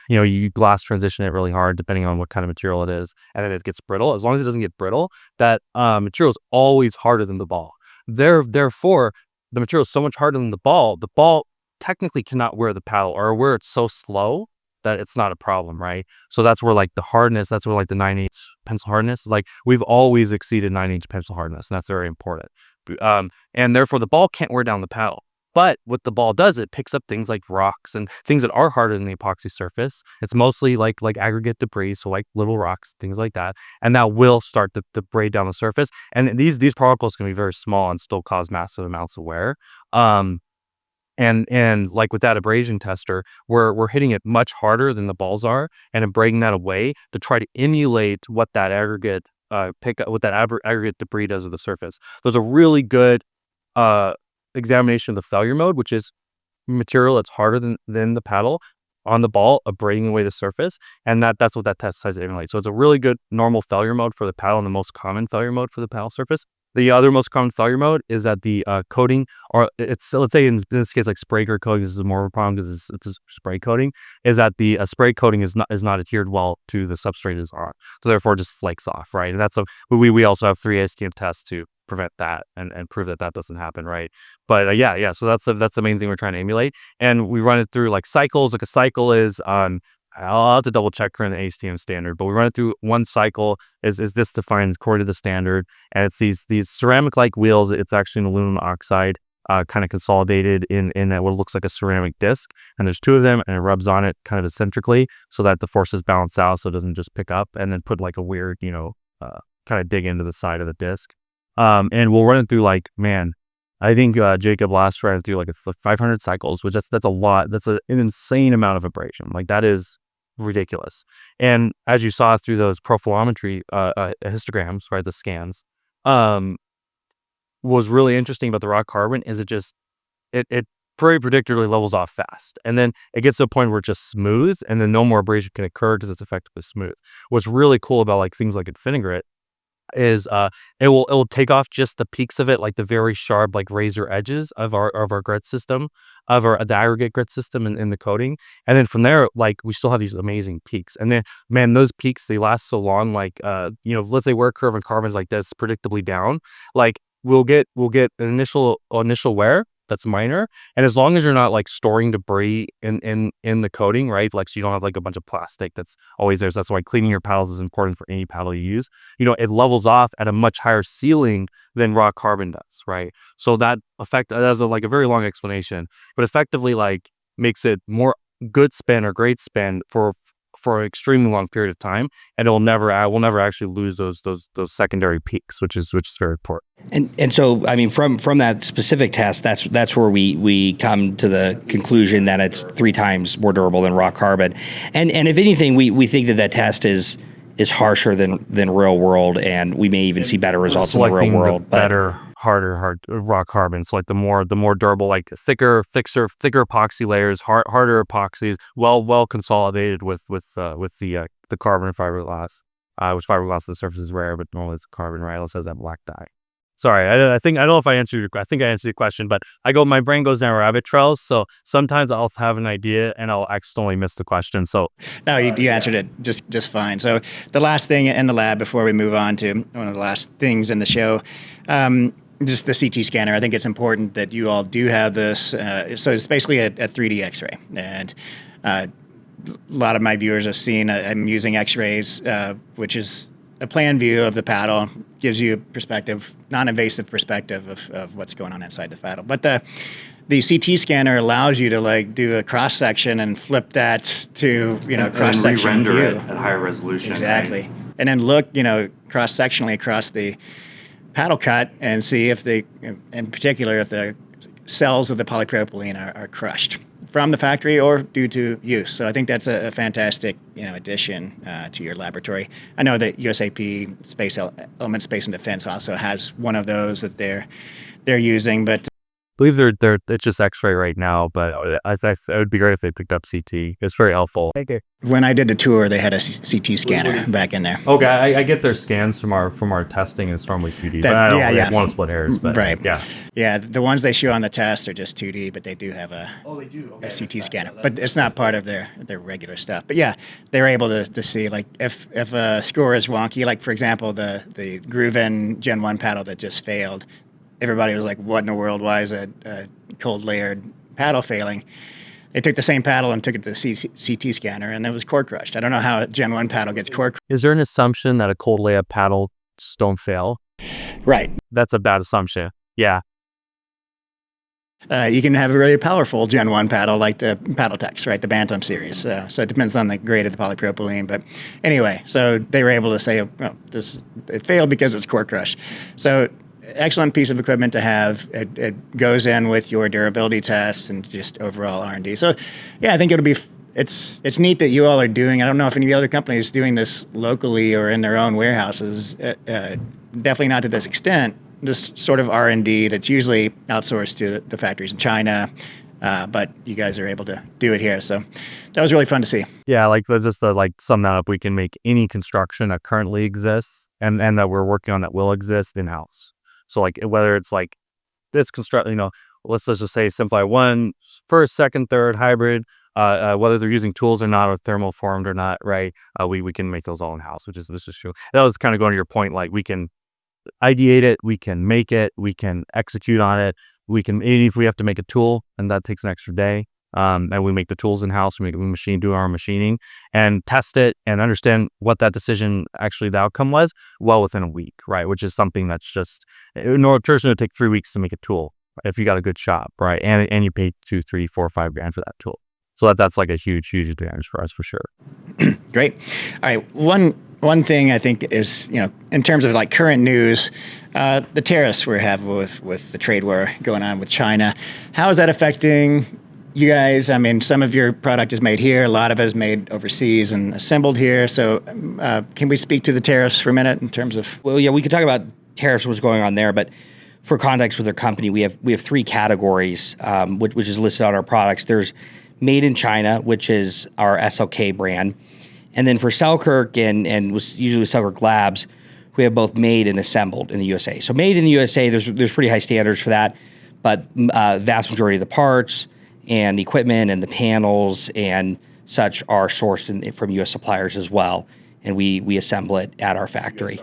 you glass transition it really hard, depending on what kind of material it is, and then it gets brittle. As long as it doesn't get brittle, that material is always harder than the ball. Therefore, the material is so much harder than the ball technically cannot wear the paddle, or where it's so slow that it's not a problem, right? So that's where like the hardness, that's where like the 9/8 pencil hardness, like we've always exceeded 9/8 pencil hardness, and that's very important. And therefore the ball can't wear down the paddle. But what the ball does, it picks up things like rocks and things that are harder than the epoxy surface. It's mostly like aggregate debris, so like little rocks, things like that, and that will start to braid down the surface. And these particles can be very small and still cause massive amounts of wear. And like with that abrasion tester, we're hitting it much harder than the balls are, and then breaking that away to try to emulate what that aggregate aggregate debris does to the surface. There's a really good examination of the failure mode, which is material that's harder than the paddle on the ball, abrading away the surface, and that's what that test tries to emulate. So it's a really good normal failure mode for the paddle, and the most common failure mode for the paddle surface. The other most common failure mode is that the coating, or it's, let's say in this case like spray coating, this is more of a problem because it's a spray coating, is that the spray coating is not adhered well to the substrate it is on, so therefore it just flakes off, right? And that's we also have 3 ASTM tests to prevent that and prove that doesn't happen, right? But so that's the main thing we're trying to emulate, and we run it through like cycles. Like a cycle is I'll have to double check current the ASTM standard, but we run it through one cycle is this defined according to the standard, and it's these ceramic like wheels. It's actually an aluminum oxide kind of consolidated in what looks like a ceramic disc, and there's 2 of them, and it rubs on it kind of eccentrically so that the forces balance out, so it doesn't just pick up and then put like a weird kind of dig into the side of the disc. And we'll run it through I think Jacob last ran it through like 500 cycles, which that's a lot. That's an insane amount of abrasion. Like that is ridiculous. And as you saw through those profilometry histograms, right, the scans, was really interesting about the raw carbon is it very predictably levels off fast, and then it gets to a point where it's just smooth, and then no more abrasion can occur because it's effectively smooth. What's really cool about like things like Infinigrit is it will take off just the peaks of it, like the very sharp like razor edges of our grit system, the aggregate grit system in the coating, and then from there like we still have these amazing peaks, and then man, those peaks, they last so long. Like let's say wear curve and carbon is like this predictably down, like we'll get an initial wear that's minor, and as long as you're not like storing debris in the coating, right, like so you don't have like a bunch of plastic that's always there. So that's why cleaning your paddles is important for any paddle you use. It levels off at a much higher ceiling than raw carbon does, right? So that has a very long explanation, but effectively like makes it more good spin or great spin for an extremely long period of time, and we'll never actually lose those secondary peaks, which is very important. And so, I mean, from that specific test, that's where we come to the conclusion that it's 3 times more durable than raw carbon. And if anything, we think that test is harsher than real world, and we may even see better results in the real world. Better, harder raw carbon. So like the more durable, like thicker epoxy layers, harder epoxies, well consolidated with the carbon fiberglass, which fiberglass the surface is rare, but normally it's carbon, right? It also has that black dye. Sorry, I don't know if I answered your question, but my brain goes down rabbit trails, so sometimes I'll have an idea and I'll accidentally miss the question. So no, you answered it just fine. So the last thing in the lab before we move on to one of the last things in the show, just the CT scanner. I think it's important that you all do have this. So it's basically a 3D X-ray, and a lot of my viewers have seen. I'm using X-rays, which is a plan view of the paddle, gives you a perspective, non-invasive perspective of what's going on inside the paddle. But the CT scanner allows you to do a cross section and flip that to cross section view it at higher resolution. Exactly, right? And then look cross sectionally across the paddle cut and see if in particular if the cells of the polypropylene are crushed from the factory or due to use. So I think that's a fantastic addition to your laboratory. I know that USAP Element Space and Defense also has one of those that they're they're using, but I believe they're it's just X-ray right now, but it would be great if they picked up CT. It's very helpful. Okay. when I did the tour, they had a CT scanner back in there. Okay, I get their scans from our testing, and it's normally 2D. But I don't want to split hairs. But right. Yeah. The ones they show on the test are just 2D, but they do have a CT scanner. But it's not part of their regular stuff. But yeah, they're able to see, like, if a score is wonky, like for example the Groove-In Gen 1 paddle that just failed. Everybody was like, what in the world? Why is a cold layered paddle failing? They took the same paddle and took it to the CT scanner, and it was core crushed. I don't know how a Gen 1 paddle gets core crushed. Is there an assumption that a cold layup paddle don't fail? Right. That's a bad assumption. Yeah. You can have a really powerful Gen 1 paddle like the Paddletex, right? The Bantam series. So it depends on the grade of the polypropylene. But anyway, so they were able to say, well, it failed because it's core crushed. So excellent piece of equipment to have. It goes in with your durability tests and just overall R&D. So yeah, I think it'll be, it's neat that you all are doing, I don't know if any of the other companies doing this locally or in their own warehouses, definitely not to this extent, this sort of R&D that's usually outsourced to the factories in China, but you guys are able to do it here. So that was really fun to see. Yeah, like just to sum that up, we can make any construction that currently exists and that we're working on that will exist in-house. So like whether it's like this construct, let's just say Simplify 1, first, second, third, hybrid, whether they're using tools or not, or thermal formed or not, right? We can make those all in house, which is true. That was kind of going to your point, like we can ideate it, we can make it, we can execute on it, even if we have to make a tool, and that takes an extra day. And we make the tools in house, we do our machining and test it and understand what that decision actually the outcome was well within a week, right? Which is something that's just, traditionally it would take 3 weeks to make a tool if you got a good shop, right? And you pay $2, $3, $4, $5 grand for that tool. So that's like a huge advantage for us for sure. Great. All right. One thing I think is, in terms of like current news, the tariffs we have with the trade war going on with China, how is that affecting you guys? I mean, some of your product is made here, a lot of it is made overseas and assembled here. So can we speak to the tariffs for a minute in terms of? Well, yeah, we could talk about tariffs, what's going on there, but for context with our company, we have 3 categories, which is listed on our products. There's made in China, which is our SLK brand. And then for Selkirk and usually with Selkirk Labs, we have both made and assembled in the USA. So made in the USA, there's pretty high standards for that, but vast majority of the parts and equipment and the panels and such are sourced from U.S. suppliers as well, and we assemble it at our factory.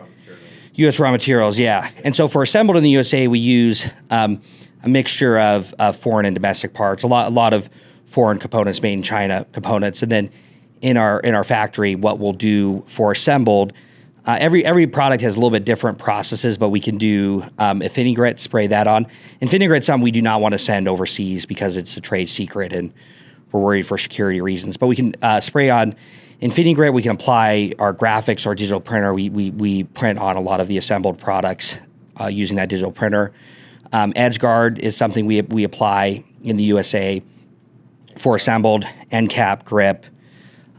U.S. raw materials, yeah. And so for assembled in the USA, we use a mixture of foreign and domestic parts, a lot of foreign components, made in China components, and then in our factory, what we'll do for assembled, every product has a little bit different processes, but we can do Infinigrit, spray that on. Infinigrit, some we do not want to send overseas because it's a trade secret and we're worried for security reasons. But we can spray on Infinigrit. We can apply our graphics or digital printer. We print on a lot of the assembled products using that digital printer. EdgeGuard is something we apply in the USA for assembled, end cap, grip.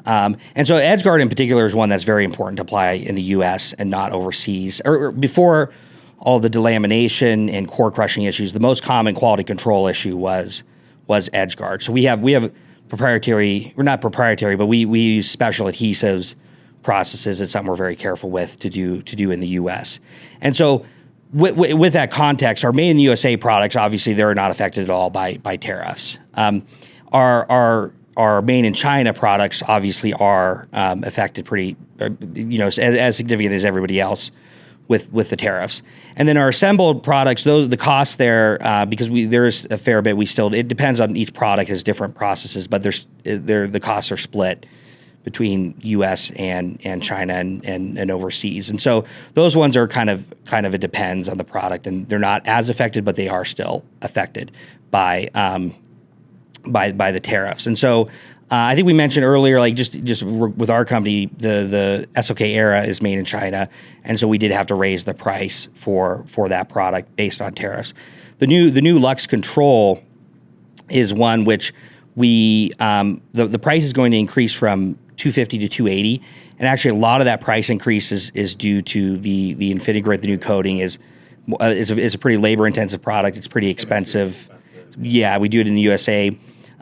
And so EdgeGuard in particular is one that's very important to apply in the U.S. and not overseas. Or before all the delamination and core crushing issues, the most common quality control issue was EdgeGuard. So we have proprietary, or not proprietary, but we use special adhesives processes. It's something we're very careful with to do in the U.S. And so with that context, our made in the USA products, obviously they're not affected at all by tariffs. Our made in China products obviously are affected pretty, as significant as everybody else with the tariffs. And then our assembled products, the costs there, because there's a fair bit, it depends on each product, has different processes, but the costs are split between U.S. and China and overseas. And so those ones are kind of it depends on the product, and they're not as affected, but they are still affected by the tariffs. And so I think we mentioned earlier, like just with our company, the SLK era is made in China, and so we did have to raise the price for that product based on tariffs. The new Lux Control is one which the price is going to increase from $250 to $280, and actually a lot of that price increase is due to the Infinigrit, the new coating is It's a pretty labor intensive product. It's pretty expensive. Yeah, we do it in the USA.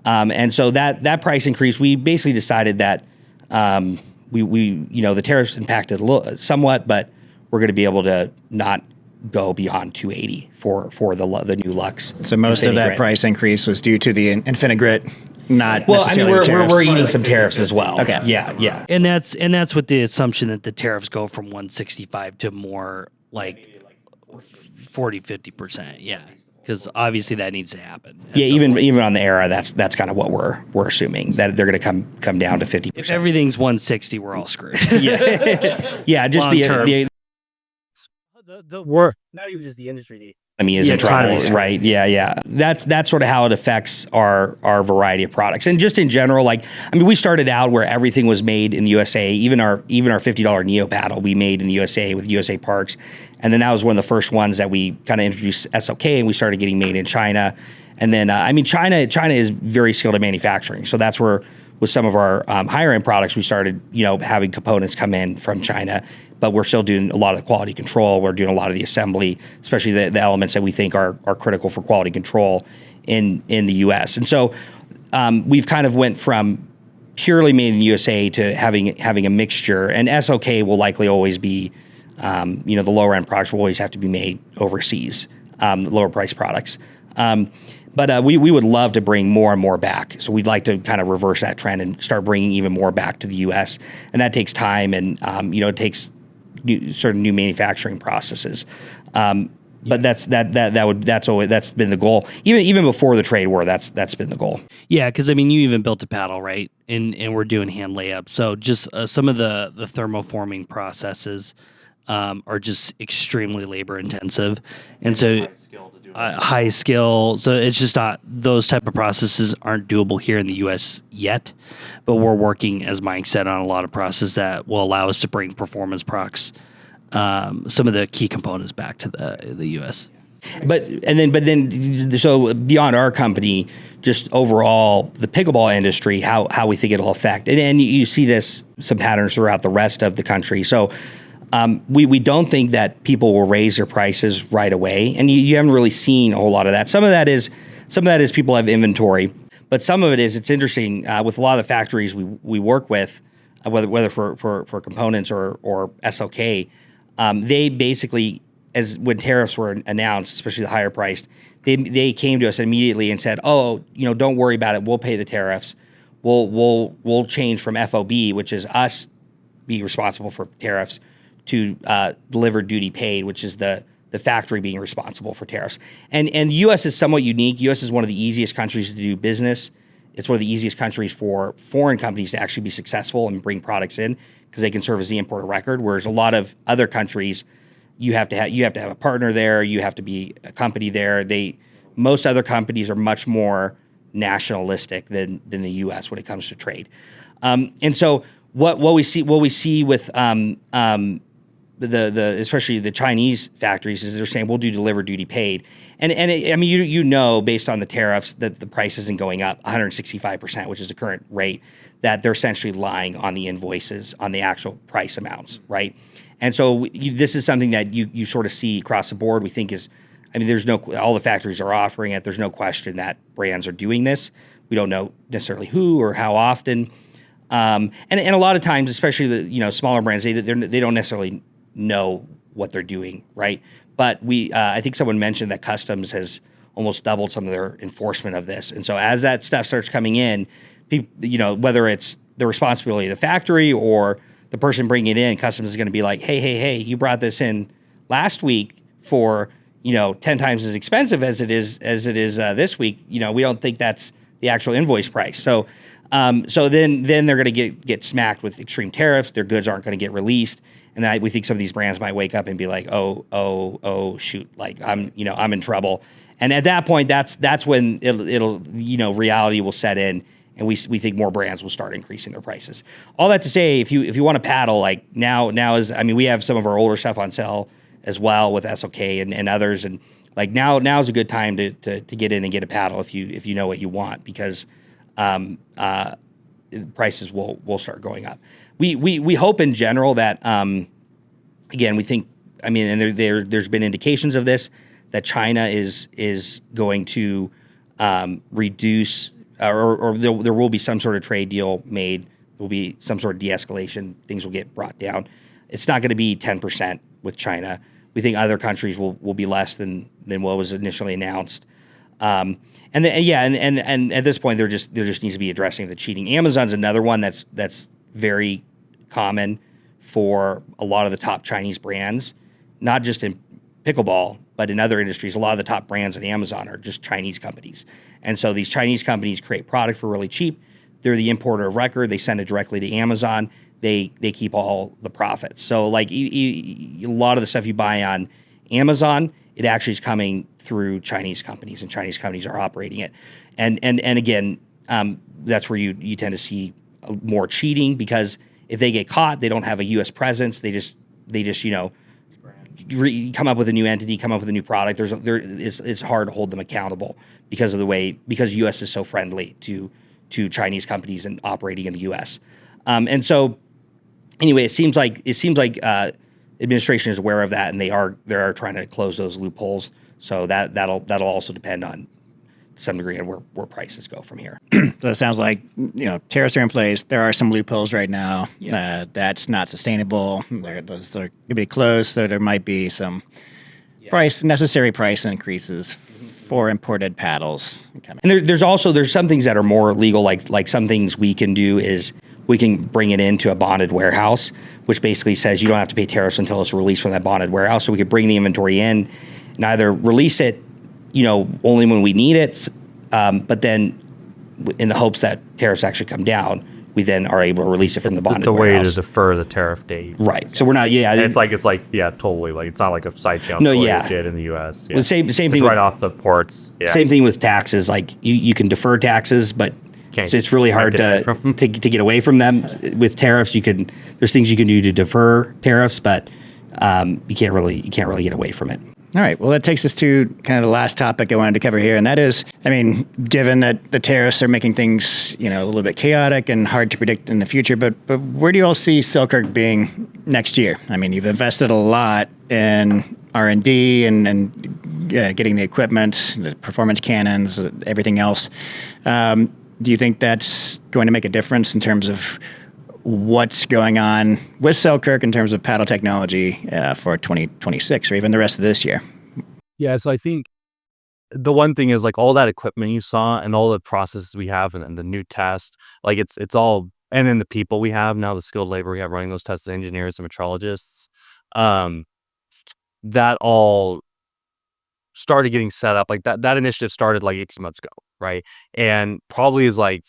And so that price increase, we basically decided that the tariffs impacted somewhat, but we're going to be able to not go beyond 280 for the new Lux. So most of that price increase was due to the Infinigrit, not necessarily the tariffs. We're eating some tariffs as well. Okay. Yeah. And that's with the assumption that the tariffs go from 165 to more like 40-50%. Yeah. Because obviously that needs to happen. Yeah, even on the Era, that's kind of what we're assuming, that they're going to come down to 50%. If everything's 160, we're all screwed. Yeah, just the not even just the industry. I mean, is in trouble, right? Yeah. That's sort of how it affects our variety of products, and just in general. Like, I mean, we started out where everything was made in the USA. Even our $50 Neo paddle we made in the USA with USA parts, and then that was one of the first ones that we kind of introduced SOK, and we started getting made in China. And then China is very skilled at manufacturing, so that's where with some of our higher end products we started having components come in from China. But we're still doing a lot of the quality control. We're doing a lot of the assembly, especially the elements that we think are critical for quality control in the U.S. And so we've kind of went from purely made in the USA to having a mixture. And SOK will likely always be, the lower end products will always have to be made overseas, lower price products. But we would love to bring more and more back. So we'd like to kind of reverse that trend and start bringing even more back to the U.S. And that takes time, and it takes certain new manufacturing processes. But that's been the goal. Even before the trade war, that's been the goal. Yeah, because I mean, you even built a paddle, right? And we're doing hand layup. So just some of the thermoforming processes are just extremely labor intensive, and so high skill. So it's just not, those type of processes aren't doable here in the U.S. yet. But we're working, as Mike said, on a lot of processes that will allow us to bring performance products, some of the key components back to the U.S. But then, so beyond our company, just overall the pickleball industry, how we think it'll affect, and you see some patterns throughout the rest of the country. So we don't think that people will raise their prices right away, and you haven't really seen a whole lot of that. Some of that is people have inventory, but some of it is, it's interesting with a lot of the factories we work with, whether for components or SOK, they basically, as when tariffs were announced, especially the higher priced, they came to us immediately and said, "Oh, don't worry about it. We'll pay the tariffs. We'll change from FOB, which is us be responsible for tariffs, to delivered duty paid, which is the factory being responsible for tariffs." And the U.S. is somewhat unique. U.S. is one of the easiest countries to do business. It's one of the easiest countries for foreign companies to actually be successful and bring products in, because they can serve as the importer record. Whereas a lot of other countries, you have to have a partner there. You have to be a company there. Most other companies are much more nationalistic than the U.S. when it comes to trade. And so what we see with the especially the Chinese factories is they're saying we'll do delivered duty paid, and based on the tariffs that the price isn't going up 165%, which is the current rate, that they're essentially lying on the invoices on the actual price amounts, right? And so this is something that you sort of see across the board. We think all the factories are offering it. There's no question that brands are doing this. We don't know necessarily who or how often, and a lot of times, especially the smaller brands, they don't necessarily know what they're doing, right? But I think someone mentioned that Customs has almost doubled some of their enforcement of this, and so as that stuff starts coming in, people, whether it's the responsibility of the factory or the person bringing it in, Customs is going to be like, hey, you brought this in last week for 10 times as expensive as it is this week. We don't think that's the actual invoice price. So then they're going to get smacked with extreme tariffs. Their goods aren't going to get released, and then we think some of these brands might wake up and be like, oh shoot, like I'm in trouble. And at that point, that's when it'll reality will set in, and we think more brands will start increasing their prices. All that to say, if you want to paddle, like now is, we have some of our older stuff on sale as well with SOK and others, and like now is a good time to get in and get a paddle if you know what you want, because prices will start going up. We hope in general that again, we think I mean, and there's been indications of this, that China is going to reduce, or there will be some sort of trade deal made. There will be some sort of de-escalation. Things will get brought down. It's not going to be 10% with China. We think other countries will be less than what was initially announced. And at this point, there just needs to be addressing the cheating. Amazon's another one that's very common for a lot of the top Chinese brands, not just in pickleball, but in other industries. A lot of the top brands on Amazon are just Chinese companies. And so these Chinese companies create product for really cheap. They're the importer of record. They send it directly to Amazon. They keep all the profits. So like a lot of the stuff you buy on Amazon, it actually is coming through Chinese companies, and Chinese companies are operating it. And again, that's where you tend to see more cheating, because if they get caught, they don't have a U.S. presence. They just come up with a new entity, come up with a new product. It's hard to hold them accountable because U.S. is so friendly to Chinese companies and operating in the U.S. And so anyway, it seems like administration is aware of that, and they are trying to close those loopholes. So that'll also depend on, to some degree, on where prices go from here. So it sounds like tariffs are in place. There are some loopholes right now. Yeah. That's not sustainable. Those are going to be closed, so there might be some necessary price increases for imported paddles coming. And there's some things that are more legal, like some things we can do is we can bring it into a bonded warehouse, which basically says you don't have to pay tariffs until it's released from that bonded warehouse. So we could bring the inventory in and either release it, only when we need it, but then in the hopes that tariffs actually come down, we then are able to release it from the bonded warehouse. It's a way to defer the tariff date. Right. So we're not, And it's like, totally. Like, it's not like a side channel did in the U.S. Well, same it's thing. Right off the ports. Yeah. Same thing with taxes. Like, you can defer taxes, but so it's really hard to get away from them. With tariffs, there's things you can do to defer tariffs, but you can't really get away from it. All right. Well, that takes us to kind of the last topic I wanted to cover here, and that is, given that the tariffs are making things, a little bit chaotic and hard to predict in the future, but where do you all see Selkirk being next year? You've invested a lot in R&D and getting the equipment, the performance cannons, everything else. Do you think that's going to make a difference in terms of what's going on with Selkirk in terms of paddle technology for 2026 or even the rest of this year? Yeah, so I think the one thing is like all that equipment you saw and all the processes we have and the new test, like it's all, and then the people we have now, the skilled labor we have running those tests, the engineers, the metrologists, that all started getting set up. Like that initiative started like 18 months ago, right? And probably is like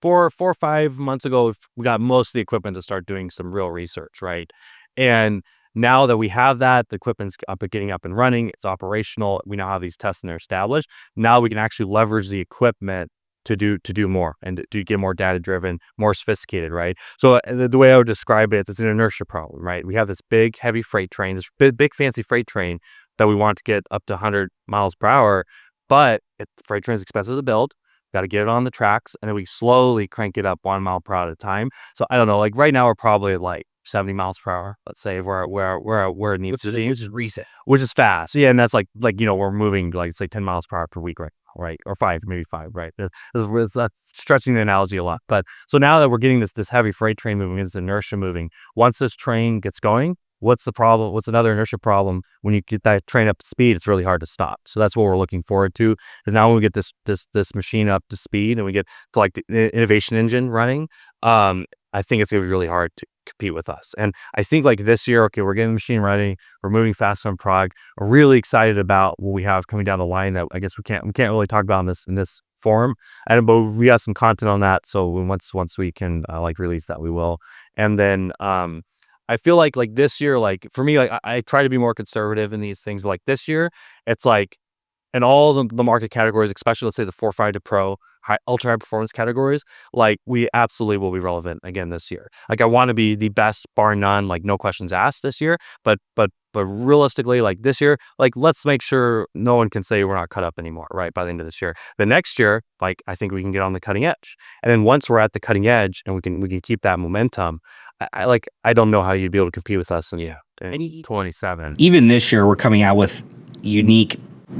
4 or 5 months ago, we got most of the equipment to start doing some real research, right? And now that we have that, the equipment's getting up and running, it's operational, we now have these tests and they're established. Now we can actually leverage the equipment to do more and to get more data driven, more sophisticated, right? So the way I would describe it, it's an inertia problem, right? We have this big, heavy freight train, this big fancy freight train that we want to get up to 100 miles per hour, but the freight train is expensive to build. Got to get it on the tracks, and then we slowly crank it up 1 mile per hour at a time. So I don't know, like right now we're probably at like 70 miles per hour, let's say, where it needs to be, which is recent, which is fast. Yeah, and that's like we're moving like it's like 10 miles per hour per week, right, or maybe 5, right? It's stretching the analogy a lot, but so now that we're getting this heavy freight train moving, this inertia moving, once this train gets going, what's the problem? What's another inertia problem? When you get that train up to speed, it's really hard to stop. So that's what we're looking forward to. Is now when we get this machine up to speed and we get to like the innovation engine running, I think it's gonna be really hard to compete with us. And I think like this year, okay, we're getting the machine ready, we're moving fast on Prague. We're really excited about what we have coming down the line that I guess we can't really talk about in this forum. But we have some content on that. So once we can like release that, we will. And then I feel like this year, like for me, like I try to be more conservative in these things, but like this year, it's like in all the market categories, especially let's say the 4.5 to Pro, ultra high performance categories, like we absolutely will be relevant again this year. Like I want to be the best, bar none, like no questions asked this year. But realistically, like this year, like let's make sure no one can say we're not cut up anymore, right? By the end of this year, the next year, like I think we can get on the cutting edge. And then once we're at the cutting edge and we can keep that momentum, I don't know how you'd be able to compete with us in in 27. Even this year, we're coming out with unique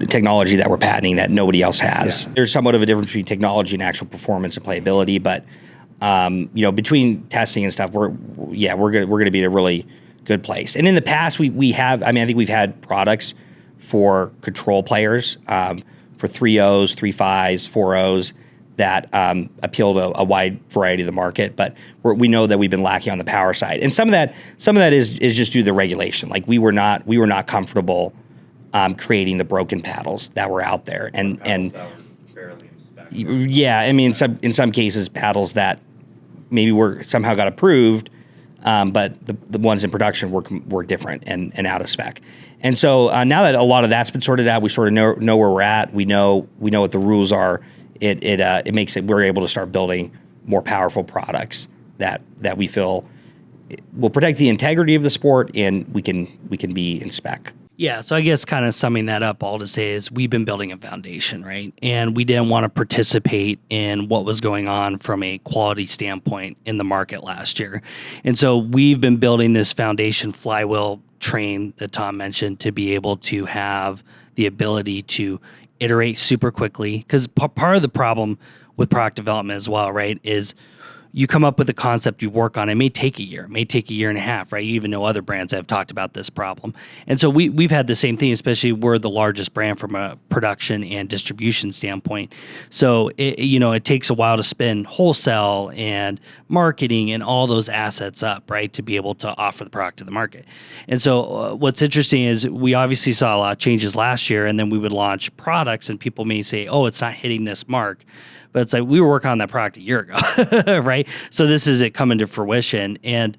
technology that we're patenting that nobody else has. There's somewhat of a difference between technology and actual performance and playability, but between testing and stuff, we're gonna be in a really good place. And in the past, we have. I think we've had products for control players, for 3-0s, 3-5s, 4-0s that appeal to a wide variety of the market. But we know that we've been lacking on the power side, and some of that is just due to the regulation. Like we were not comfortable creating the broken paddles that were out there, and yeah, in some cases paddles that maybe somehow got approved, but the ones in production were different and out of spec. And so now that a lot of that's been sorted out, we sort of know where we're at. We know what the rules are. It makes it we're able to start building more powerful products that we feel will protect the integrity of the sport, and we can be in spec. Yeah, so I guess kind of summing that up, all to say is we've been building a foundation, right? And we didn't want to participate in what was going on from a quality standpoint in the market last year. And so we've been building this foundation flywheel train that Tom mentioned to be able to have the ability to iterate super quickly. Because part of the problem with product development as well, right, is you come up with a concept, you work on it may take a year, it may take a year and a half, right? You even know other brands that have talked about this problem. And so we've had the same thing, especially we're the largest brand from a production and distribution standpoint. So it takes a while to spin wholesale and marketing and all those assets up, right, to be able to offer the product to the market. And so what's interesting is we obviously saw a lot of changes last year, and then we would launch products and people may say, oh, it's not hitting this mark. But it's like we were working on that product a year ago, right? So this is it coming to fruition. And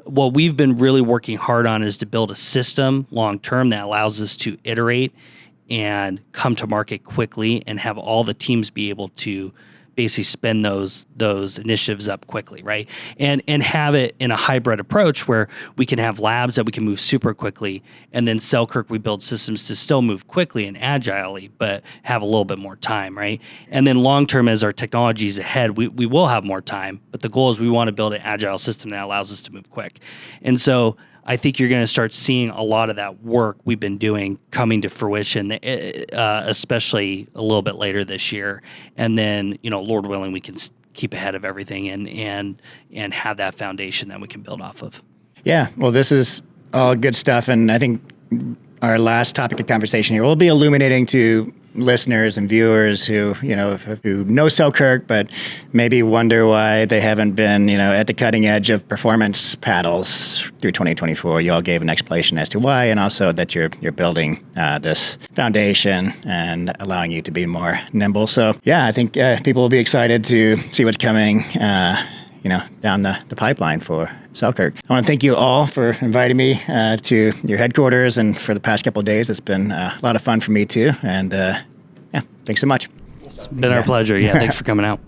what we've been really working hard on is to build a system long term that allows us to iterate and come to market quickly and have all the teams be able to basically spin those initiatives up quickly, right? And have it in a hybrid approach where we can have labs that we can move super quickly, and then Selkirk we build systems to still move quickly and agilely, but have a little bit more time, right? And then long term, as our technology is ahead, we will have more time, but the goal is we want to build an agile system that allows us to move quick. And so I think you're going to start seeing a lot of that work we've been doing coming to fruition, especially a little bit later this year. And then, Lord willing, we can keep ahead of everything and have that foundation that we can build off of. Yeah, well, this is all good stuff. And I think our last topic of conversation here will be illuminating to listeners and viewers who know Selkirk, but maybe wonder why they haven't been, at the cutting edge of performance paddles through 2024. You all gave an explanation as to why, and also that you're building this foundation and allowing you to be more nimble. So yeah, I think people will be excited to see what's coming, down the pipeline for Selkirk. I want to thank you all for inviting me to your headquarters, and for the past couple of days. It's been a lot of fun for me too. And thanks so much. It's been our pleasure. Yeah, thanks for coming out.